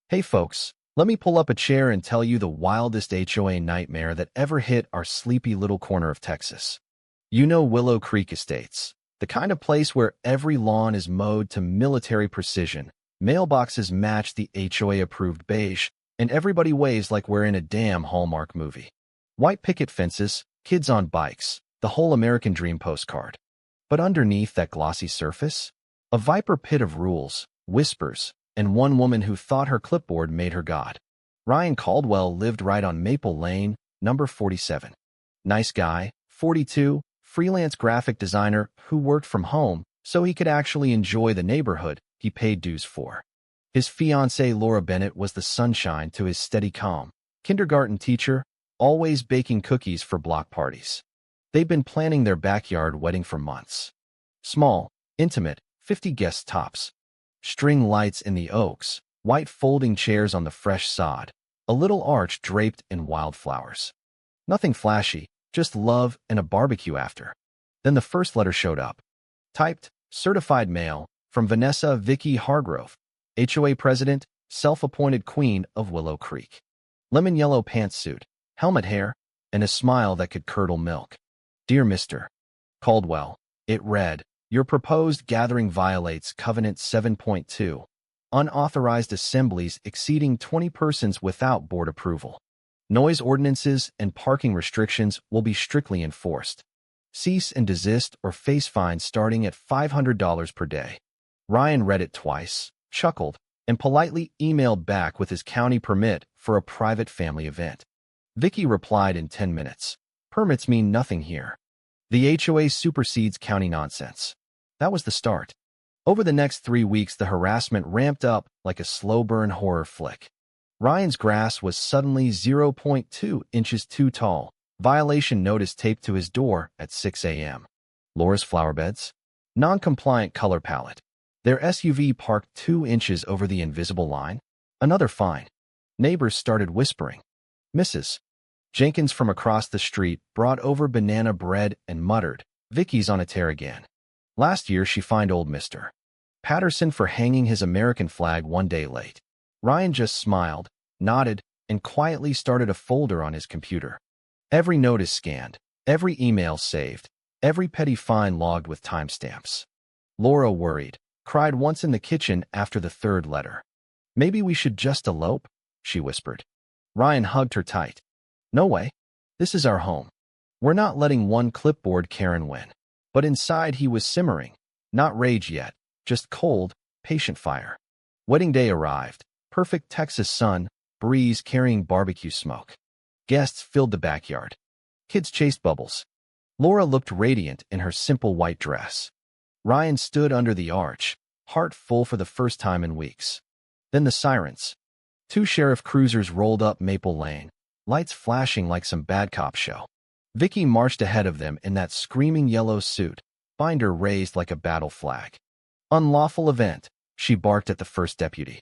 Hey folks, let me pull up a chair and tell you the wildest HOA nightmare that ever hit our sleepy little corner of Texas. You know Willow Creek Estates, the kind of place where every lawn is mowed to military precision, mailboxes match the HOA-approved beige, and everybody waves like we're in a damn Hallmark movie. White picket fences, kids on bikes, the whole American dream postcard. But underneath that glossy surface, a viper pit of rules, whispers, and one woman who thought her clipboard made her God. Ryan Caldwell lived right on Maple Lane, number 47. Nice guy, 42, freelance graphic designer who worked from home so he could actually enjoy the neighborhood he paid dues for. His fiancée Laura Bennett was the sunshine to his steady calm. Kindergarten teacher, always baking cookies for block parties. They'd been planning their backyard wedding for months. Small, intimate, 50 guests tops. String lights in the oaks, white folding chairs on the fresh sod, a little arch draped in wildflowers. Nothing flashy, just love and a barbecue after. Then the first letter showed up. Typed, certified mail, from Vanessa Vicky Hargrove, HOA president, self-appointed queen of Willow Creek. Lemon yellow pantsuit, helmet hair, and a smile that could curdle milk. Dear Mr. Caldwell, it read, your proposed gathering violates Covenant 7.2, unauthorized assemblies exceeding 20 persons without board approval. Noise ordinances and parking restrictions will be strictly enforced. Cease and desist or face fines starting at $500 per day. Ryan read it twice, chuckled, and politely emailed back with his county permit for a private family event. Vicky replied in 10 minutes. Permits mean nothing here. The HOA supersedes county nonsense. That was the start. Over the next 3 weeks, the harassment ramped up like a slow-burn horror flick. Ryan's grass was suddenly 0.2 inches too tall. Violation notice taped to his door at 6 a.m. Laura's flower beds? Non-compliant color palette. Their SUV parked 2 inches over the invisible line? Another fine. Neighbors started whispering. Mrs. Jenkins from across the street brought over banana bread and muttered, Vicky's on a tear again. Last year she fined old Mr. Patterson for hanging his American flag 1 day late. Ryan just smiled, nodded, and quietly started a folder on his computer. Every note is scanned, every email saved, every petty fine logged with timestamps. Laura worried, cried once in the kitchen after the third letter. Maybe we should just elope, she whispered. Ryan hugged her tight. No way. This is our home. We're not letting one clipboard Karen win. But inside he was simmering. Not rage yet, just cold, patient fire. Wedding day arrived. Perfect Texas sun, breeze carrying barbecue smoke. Guests filled the backyard. Kids chased bubbles. Laura looked radiant in her simple white dress. Ryan stood under the arch, heart full for the first time in weeks. Then the sirens. 2 sheriff cruisers rolled up Maple Lane, lights flashing like some bad cop show. Vicky marched ahead of them in that screaming yellow suit, binder raised like a battle flag. Unlawful event, she barked at the first deputy.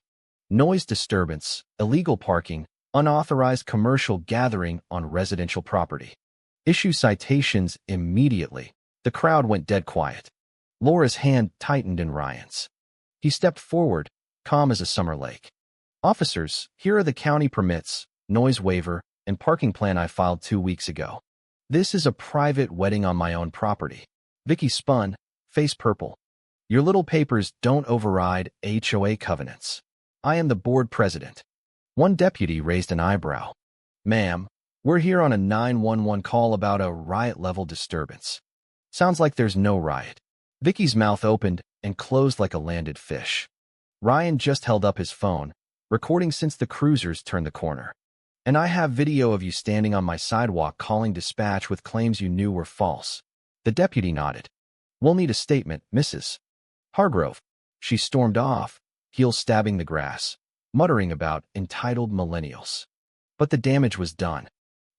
Noise disturbance, illegal parking, unauthorized commercial gathering on residential property. Issue citations immediately. The crowd went dead quiet. Laura's hand tightened in Ryan's. He stepped forward, calm as a summer lake. Officers, here are the county permits, noise waiver, and parking plan I filed 2 weeks ago. This is a private wedding on my own property. Vicky spun, face purple. Your little papers don't override HOA covenants. I am the board president. One deputy raised an eyebrow. Ma'am, we're here on a 911 call about a riot-level disturbance. Sounds like there's no riot. Vicky's mouth opened and closed like a landed fish. Ryan just held up his phone, recording since the cruisers turned the corner. And I have video of you standing on my sidewalk calling dispatch with claims you knew were false. The deputy nodded. We'll need a statement, Mrs. Hargrove. She stormed off, heels stabbing the grass, muttering about entitled millennials. But the damage was done.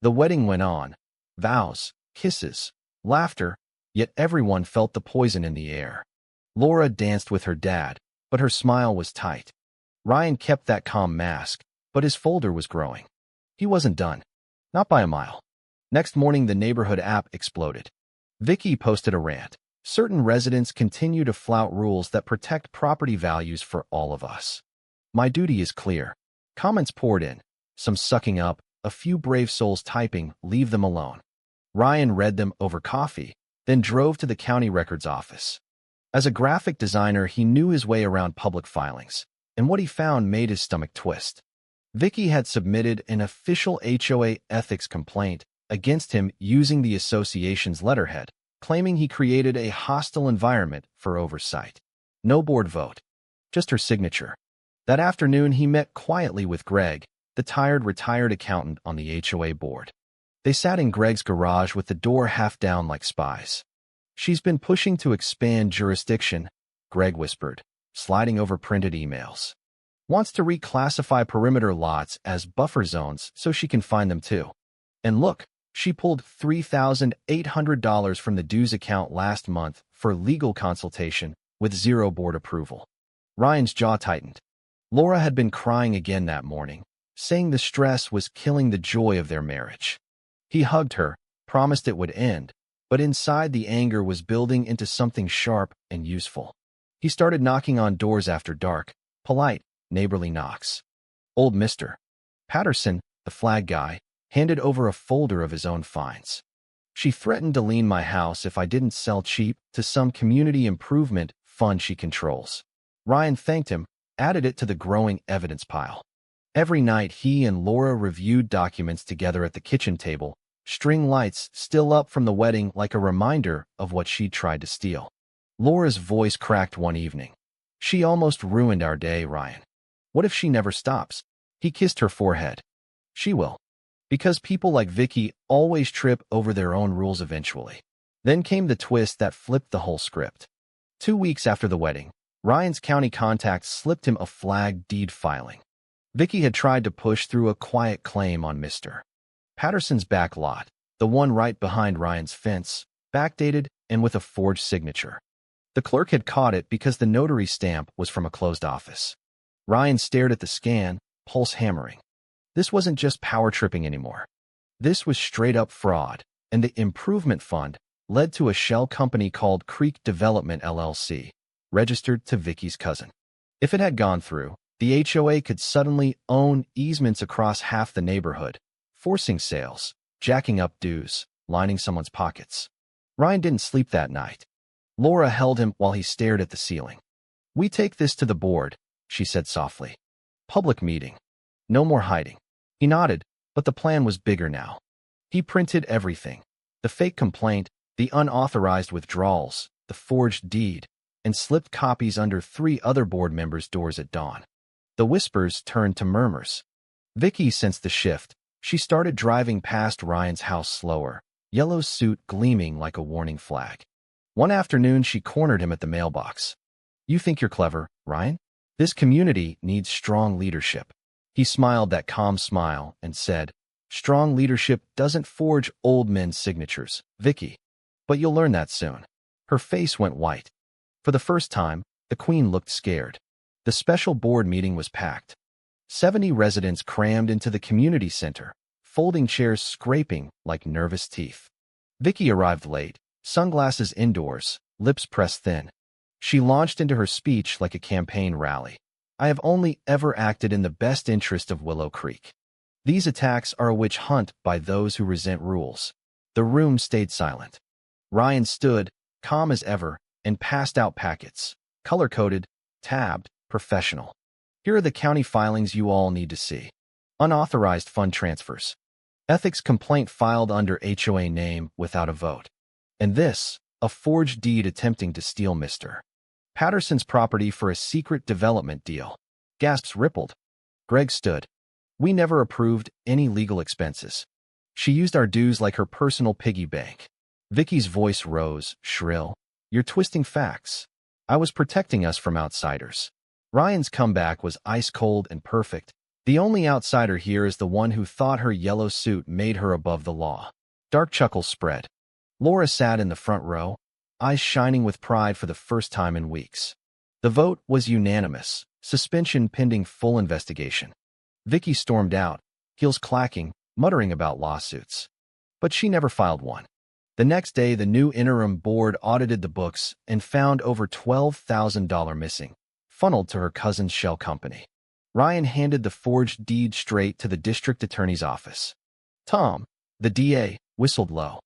The wedding went on. Vows, kisses, laughter, yet everyone felt the poison in the air. Laura danced with her dad, but her smile was tight. Ryan kept that calm mask, but his folder was growing. He wasn't done. Not by a mile. Next morning, the neighborhood app exploded. Vicky posted a rant. Certain residents continue to flout rules that protect property values for all of us. My duty is clear. Comments poured in, some sucking up, a few brave souls typing, "Leave them alone." Ryan read them over coffee, then drove to the county records office. As a graphic designer, he knew his way around public filings, and what he found made his stomach twist. Vicky had submitted an official HOA ethics complaint against him using the association's letterhead, claiming he created a hostile environment for oversight. No board vote, just her signature. That afternoon, he met quietly with Greg, the tired retired accountant on the HOA board. They sat in Greg's garage with the door half down like spies. "She's been pushing to expand jurisdiction," Greg whispered, sliding over printed emails. "Wants to reclassify perimeter lots as buffer zones so she can find them too. And look, she pulled $3,800 from the dues account last month for legal consultation with zero board approval." Ryan's jaw tightened. Laura had been crying again that morning, saying the stress was killing the joy of their marriage. He hugged her, promised it would end, but inside the anger was building into something sharp and useful. He started knocking on doors after dark, polite, neighborly knocks. Old Mr. Patterson, the flag guy, handed over a folder of his own finds. "She threatened to lien my house if I didn't sell cheap to some community improvement fund she controls." Ryan thanked him, added it to the growing evidence pile. Every night he and Laura reviewed documents together at the kitchen table, string lights still up from the wedding like a reminder of what she'd tried to steal. Laura's voice cracked one evening. "She almost ruined our day, Ryan. What if she never stops?" He kissed her forehead. "She will. Because people like Vicky always trip over their own rules eventually." Then came the twist that flipped the whole script. 2 weeks after the wedding, Ryan's county contact slipped him a flag deed filing. Vicky had tried to push through a quiet claim on Mr. Patterson's back lot, the one right behind Ryan's fence, backdated and with a forged signature. The clerk had caught it because the notary stamp was from a closed office. Ryan stared at the scan, pulse hammering. This wasn't just power tripping anymore. This was straight-up fraud, and the improvement fund led to a shell company called Creek Development LLC, registered to Vicky's cousin. If it had gone through, the HOA could suddenly own easements across half the neighborhood, forcing sales, jacking up dues, lining someone's pockets. Ryan didn't sleep that night. Laura held him while he stared at the ceiling. "We take this to the board," she said softly. "Public meeting. No more hiding." He nodded, but the plan was bigger now. He printed everything: the fake complaint, the unauthorized withdrawals, the forged deed, and slipped copies under 3 other board members' doors at dawn. The whispers turned to murmurs. Vicky sensed the shift. She started driving past Ryan's house slower, yellow suit gleaming like a warning flag. One afternoon, she cornered him at the mailbox. "You think you're clever, Ryan? This community needs strong leadership." He smiled that calm smile and said, "Strong leadership doesn't forge old men's signatures, Vicky. But you'll learn that soon." Her face went white. For the first time, the Queen looked scared. The special board meeting was packed. 70 residents crammed into the community center, folding chairs scraping like nervous teeth. Vicky arrived late, sunglasses indoors, lips pressed thin. She launched into her speech like a campaign rally. "I have only ever acted in the best interest of Willow Creek. These attacks are a witch hunt by those who resent rules." The room stayed silent. Ryan stood, calm as ever, and passed out packets, color-coded, tabbed, professional. "Here are the county filings you all need to see. Unauthorized fund transfers. Ethics complaint filed under HOA name without a vote. And this, a forged deed attempting to steal Mr. Patterson's property for a secret development deal." Gasps rippled. Greg stood. "We never approved any legal expenses. She used our dues like her personal piggy bank." Vicky's voice rose, shrill. "You're twisting facts. I was protecting us from outsiders." Ryan's comeback was ice-cold and perfect. "The only outsider here is the one who thought her yellow suit made her above the law." Dark chuckles spread. Laura sat in the front row, eyes shining with pride for the first time in weeks. The vote was unanimous, suspension pending full investigation. Vicky stormed out, heels clacking, muttering about lawsuits. But she never filed one. The next day, the new interim board audited the books and found over $12,000 missing, funneled to her cousin's shell company. Ryan handed the forged deed straight to the district attorney's office. Tom, the DA, whistled low.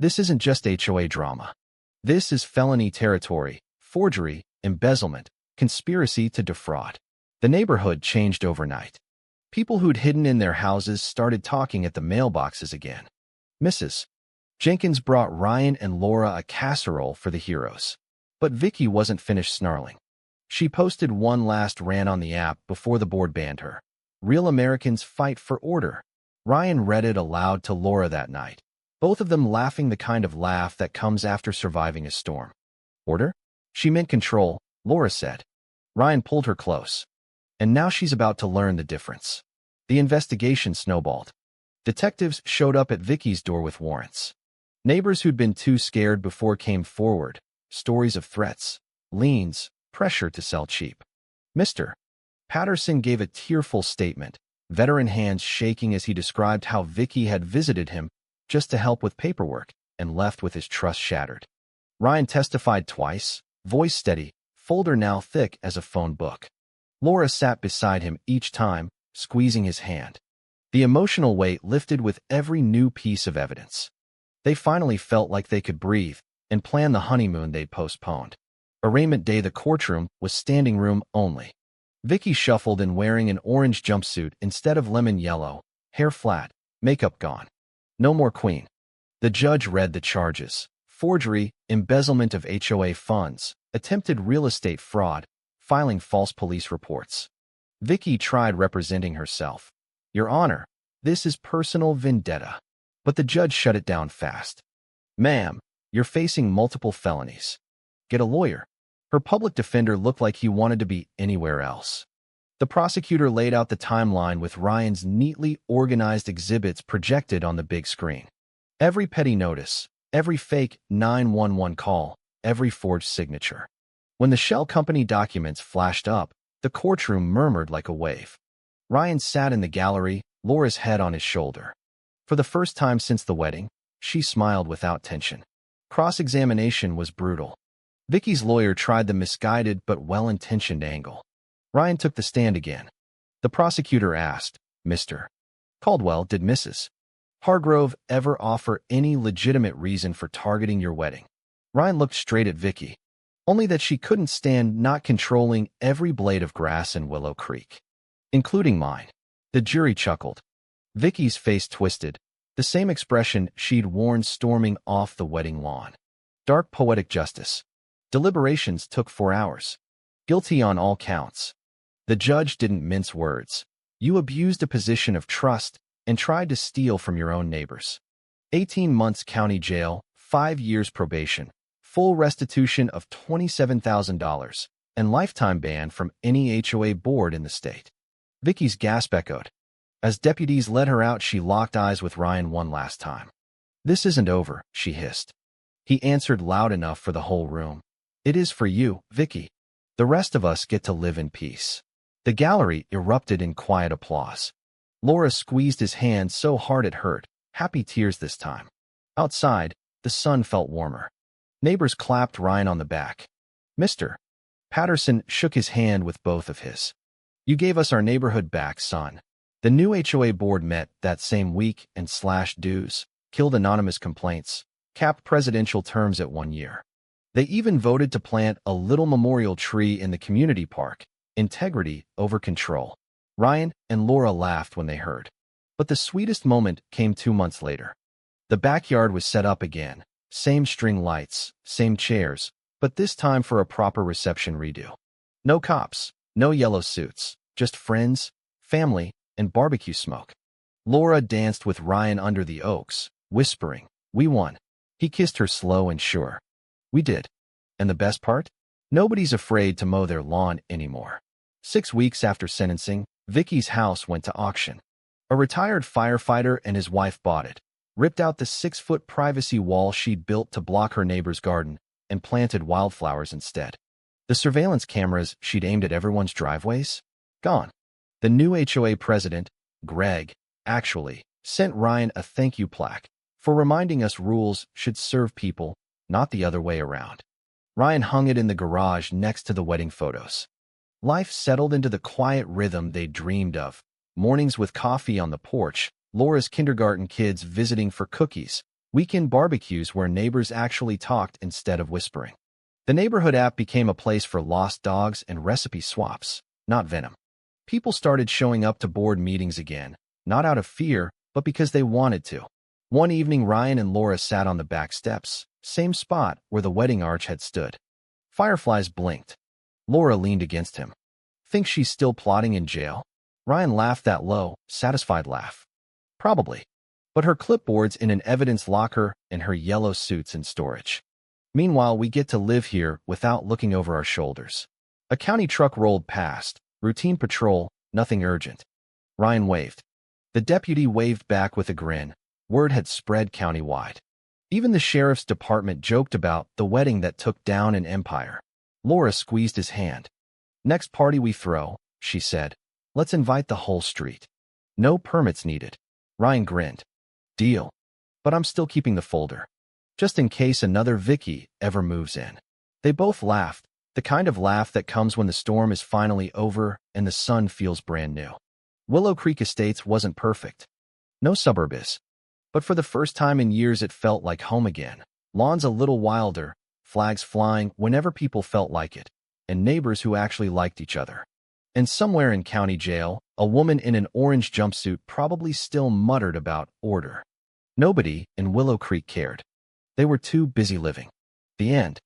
This isn't just HOA drama. This is felony territory, forgery, embezzlement, conspiracy to defraud. The neighborhood changed overnight. People who'd hidden in their houses started talking at the mailboxes again. Mrs. Jenkins brought Ryan and Laura a casserole for the heroes. But Vicky wasn't finished snarling. She posted one last rant on the app before the board banned her. Real Americans fight for order. Ryan read it aloud to Laura that night, both of them laughing the kind of laugh that comes after surviving a storm. Order? She meant control, Laura said. Ryan pulled her close. And now she's about to learn the difference. The investigation snowballed. Detectives showed up at Vicky's door with warrants. Neighbors who'd been too scared before came forward, stories of threats, liens, pressure to sell cheap. Mr. Patterson gave a tearful statement, veteran hands shaking as he described how Vicky had visited him just to help with paperwork and left with his trust shattered. Ryan testified twice, voice steady, folder now thick as a phone book. Laura sat beside him each time, squeezing his hand. The emotional weight lifted with every new piece of evidence. They finally felt like they could breathe and plan the honeymoon they'd postponed. Arraignment day, the courtroom was standing room only. Vicky shuffled in wearing an orange jumpsuit instead of lemon yellow, hair flat, makeup gone. No more queen. The judge read the charges: forgery, embezzlement of HOA funds, attempted real estate fraud, filing false police reports. Vicky tried representing herself. Your Honor, this is personal vendetta. But the judge shut it down fast. Ma'am, you're facing multiple felonies. Get a lawyer. Her public defender looked like he wanted to be anywhere else. The prosecutor laid out the timeline with Ryan's neatly organized exhibits projected on the big screen. Every petty notice, every fake 911 call, every forged signature. When the shell company documents flashed up, the courtroom murmured like a wave. Ryan sat in the gallery, Laura's head on his shoulder. For the first time since the wedding, she smiled without tension. Cross-examination was brutal. Vicky's lawyer tried the misguided but well-intentioned angle. Ryan took the stand again. The prosecutor asked, Mr. Caldwell, did Mrs. Hargrove ever offer any legitimate reason for targeting your wedding? Ryan looked straight at Vicky. Only that she couldn't stand not controlling every blade of grass in Willow Creek. Including mine. The jury chuckled. Vicky's face twisted, the same expression she'd worn storming off the wedding lawn. Dark poetic justice. Deliberations took 4 hours. Guilty on all counts. The judge didn't mince words. You abused a position of trust and tried to steal from your own neighbors. 18 months county jail, 5 years probation, full restitution of $27,000, and lifetime ban from any HOA board in the state. Vicky's gasp echoed. As deputies led her out, she locked eyes with Ryan one last time. This isn't over, she hissed. He answered loud enough for the whole room. It is for you, Vicky. The rest of us get to live in peace. The gallery erupted in quiet applause. Laura squeezed his hand so hard it hurt, happy tears this time. Outside, the sun felt warmer. Neighbors clapped Ryan on the back. Mr. Patterson shook his hand with both of his. You gave us our neighborhood back, son. The new HOA board met that same week and slashed dues, killed anonymous complaints, capped presidential terms at 1 year. They even voted to plant a little memorial tree in the community park. Integrity over control. Ryan and Laura laughed when they heard. But the sweetest moment came 2 months later. The backyard was set up again. Same string lights, same chairs, but this time for a proper reception redo. No cops, no yellow suits, just friends, family, and barbecue smoke. Laura danced with Ryan under the oaks, whispering, "We won." He kissed her slow and sure. "We did. And the best part? Nobody's afraid to mow their lawn anymore." 6 weeks after sentencing, Vicky's house went to auction. A retired firefighter and his wife bought it, ripped out the 6-foot privacy wall she'd built to block her neighbor's garden, and planted wildflowers instead. The surveillance cameras she'd aimed at everyone's driveways? Gone. The new HOA president, Greg, actually sent Ryan a thank you plaque for reminding us rules should serve people, not the other way around. Ryan hung it in the garage next to the wedding photos. Life settled into the quiet rhythm they dreamed of. Mornings with coffee on the porch, Laura's kindergarten kids visiting for cookies, weekend barbecues where neighbors actually talked instead of whispering. The neighborhood app became a place for lost dogs and recipe swaps, not venom. People started showing up to board meetings again, not out of fear, but because they wanted to. One evening, Ryan and Laura sat on the back steps, same spot where the wedding arch had stood. Fireflies blinked. Laura leaned against him. Think she's still plotting in jail? Ryan laughed that low, satisfied laugh. Probably. But her clipboard's in an evidence locker and her yellow suit's in storage. Meanwhile, we get to live here without looking over our shoulders. A county truck rolled past. Routine patrol, nothing urgent. Ryan waved. The deputy waved back with a grin. Word had spread countywide. Even the sheriff's department joked about the wedding that took down an empire. Laura squeezed his hand. Next party we throw, she said. Let's invite the whole street. No permits needed. Ryan grinned. Deal. But I'm still keeping the folder. Just in case another Vicky ever moves in. They both laughed, the kind of laugh that comes when the storm is finally over and the sun feels brand new. Willow Creek Estates wasn't perfect. No suburb is. But for the first time in years it felt like home again. Lawns a little wilder, flags flying whenever people felt like it, and neighbors who actually liked each other. And somewhere in county jail, a woman in an orange jumpsuit probably still muttered about order. Nobody in Willow Creek cared. They were too busy living. The end.